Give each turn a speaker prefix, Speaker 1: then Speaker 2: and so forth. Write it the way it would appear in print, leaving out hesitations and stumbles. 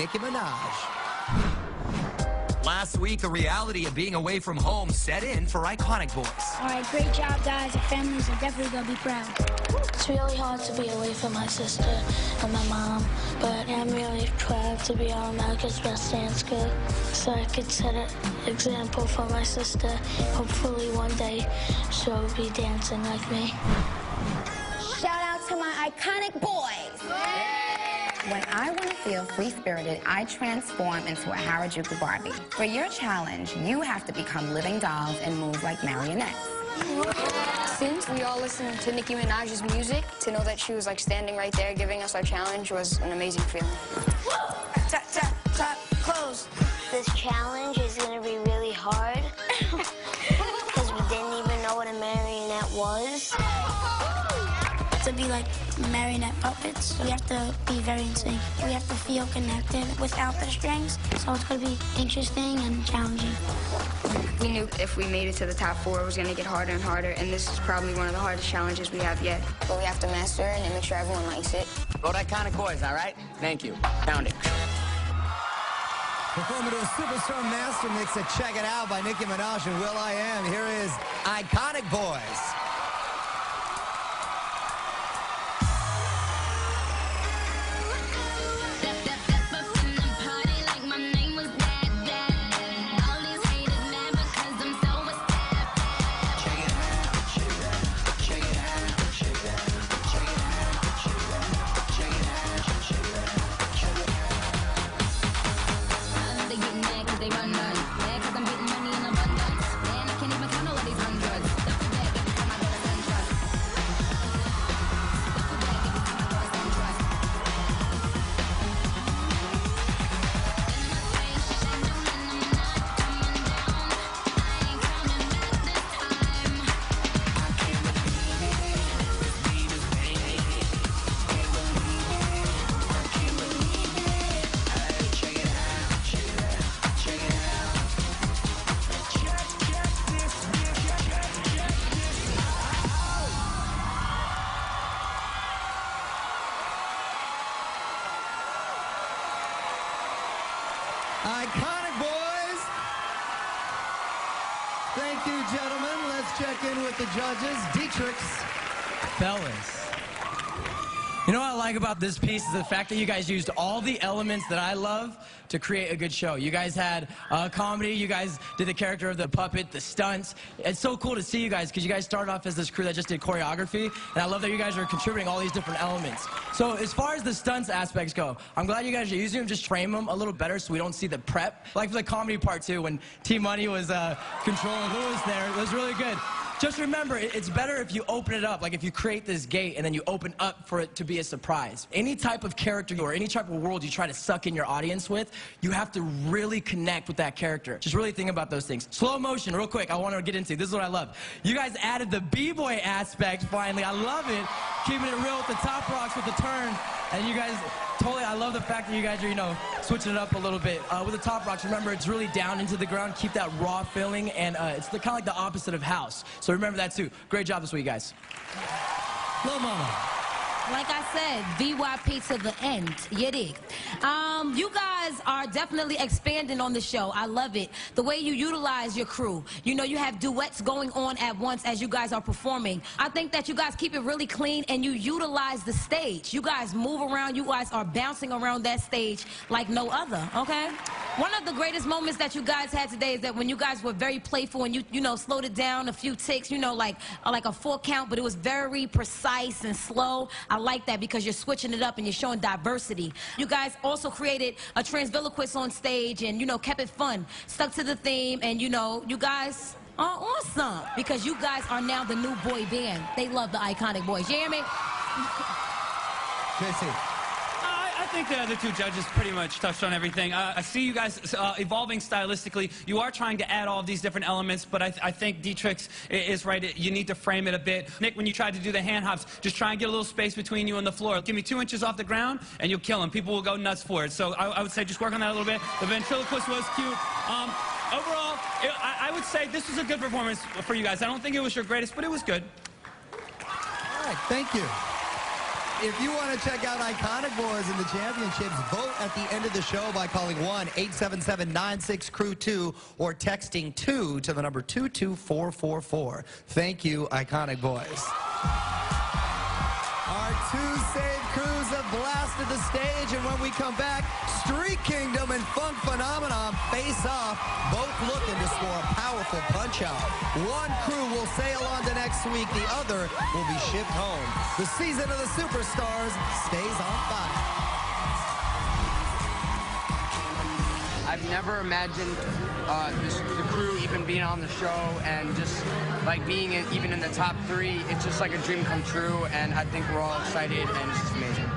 Speaker 1: Nicki Minaj. Last week, the reality of being away from home set in for iconic Boyz.
Speaker 2: All right, great job, guys. The families are definitely going to be proud.
Speaker 3: It's really hard to be away from my sister and my mom, but I'm really proud to be on America's Best Dance Crew, so I could set an example for my sister. Hopefully one day she'll be dancing like me.
Speaker 4: Shout out to my iconic Boyz.
Speaker 5: When I want to feel free-spirited, I transform into a Harajuku Barbie. For your challenge, you have to become living dolls and move like marionettes.
Speaker 6: Since we all listened to Nicki Minaj's music, to know that she was like standing right there giving us our challenge was an amazing feeling.
Speaker 4: Tap, tap, tap, close.
Speaker 3: This challenge is going to be really hard because we didn't even know what a marionette was.
Speaker 2: To be like marionette puppets, we have to be very in sync. We have to feel connected without the strings, so it's going to be interesting and challenging.
Speaker 6: We knew if we made it to the top 4, it was going to get harder and harder, and this is probably one of the hardest challenges we have yet. But we have to master it and make sure everyone likes it.
Speaker 7: Vote iconic Boyz, all right? Thank you. Pound it.
Speaker 1: Performing to a superstar master mix of Check It Out by Nicki Minaj and will.i.am. Here is Iconic Boyz. Iconic Boyz. Thank you, gentlemen. Let's check in with the judges. Dietrich's.
Speaker 8: Fellas. You know what I like about this piece is the fact that you guys used all the elements that I love to create a good show. You guys had comedy, you guys did the character of the puppet, the stunts. It's so cool to see you guys because you guys started off as this crew that just did choreography, and I love that you guys are contributing all these different elements. So as far as the stunts aspects go, I'm glad you guys are using them, just frame them a little better so we don't see the prep. Like for the comedy part too, when T-Money was controlling Lewis there, it was really good. Just remember, it's better if you open it up, like if you create this gate and then you open up for it to be a surprise. Any type of character or any type of world you try to suck in your audience with, you have to really connect with that character. Just really think about those things. Slow motion, real quick, I want to get into. This is what I love. You guys added the b-boy aspect finally. I love it. Keeping it real with the top rocks with the turn. And you guys, totally, I love the fact that you guys are, you know, switching it up a little bit. With the top rocks, remember, it's really down into the ground. Keep that raw feeling, and it's kind of like the opposite of house. So remember that, too. Great job this week, guys.
Speaker 1: Lil Mama.
Speaker 9: Like I said, VYP to the end. You dig? You guys are definitely expanding on the show. I love it. The way you utilize your crew. You know, you have duets going on at once as you guys are performing. I think that you guys keep it really clean and you utilize the stage. You guys move around. You guys are bouncing around that stage like no other, okay? One of the greatest moments that you guys had today is that when you guys were very playful and you know, slowed it down a few ticks, you know, like a 4 count, but it was very precise and slow. I like that because you're switching it up and you're showing diversity. You guys also created a transviloquist on stage and, you know, kept it fun, stuck to the theme, and, you know, you guys are awesome because you guys are now the new boy band. They love the iconic Boyz. You hear me?
Speaker 1: JC.
Speaker 10: I think the other two judges pretty much touched on everything. I see you guys evolving stylistically. You are trying to add all of these different elements, but I think Dietrich's is right. You need to frame it a bit. Nick, when you tried to do the hand hops, just try and get a little space between you and the floor. Give me 2 inches off the ground, and you'll kill them. People will go nuts for it. So I would say just work on that a little bit. The ventriloquist was cute. Overall, I would say this was a good performance for you guys. I don't think it was your greatest, but it was good.
Speaker 1: All right, thank you.
Speaker 11: If you want to check out Iconic Boys in the championships, vote at the end of the show by calling 1-877-96-CREW-2 or texting 2 to the number 22444. Thank you, Iconic Boys. Our two saved crews have blasted the stage, and when we come back, Street Kingdom and Funk Phenomenon face off, both looking to score a powerful punch-out. One crew will sail on to next week, the other will be shipped home. The season of the Superstars stays on fire.
Speaker 7: I've never imagined the crew even being on the show and just like being even in the top 3. It's just like a dream come true, and I think we're all excited, and it's just amazing.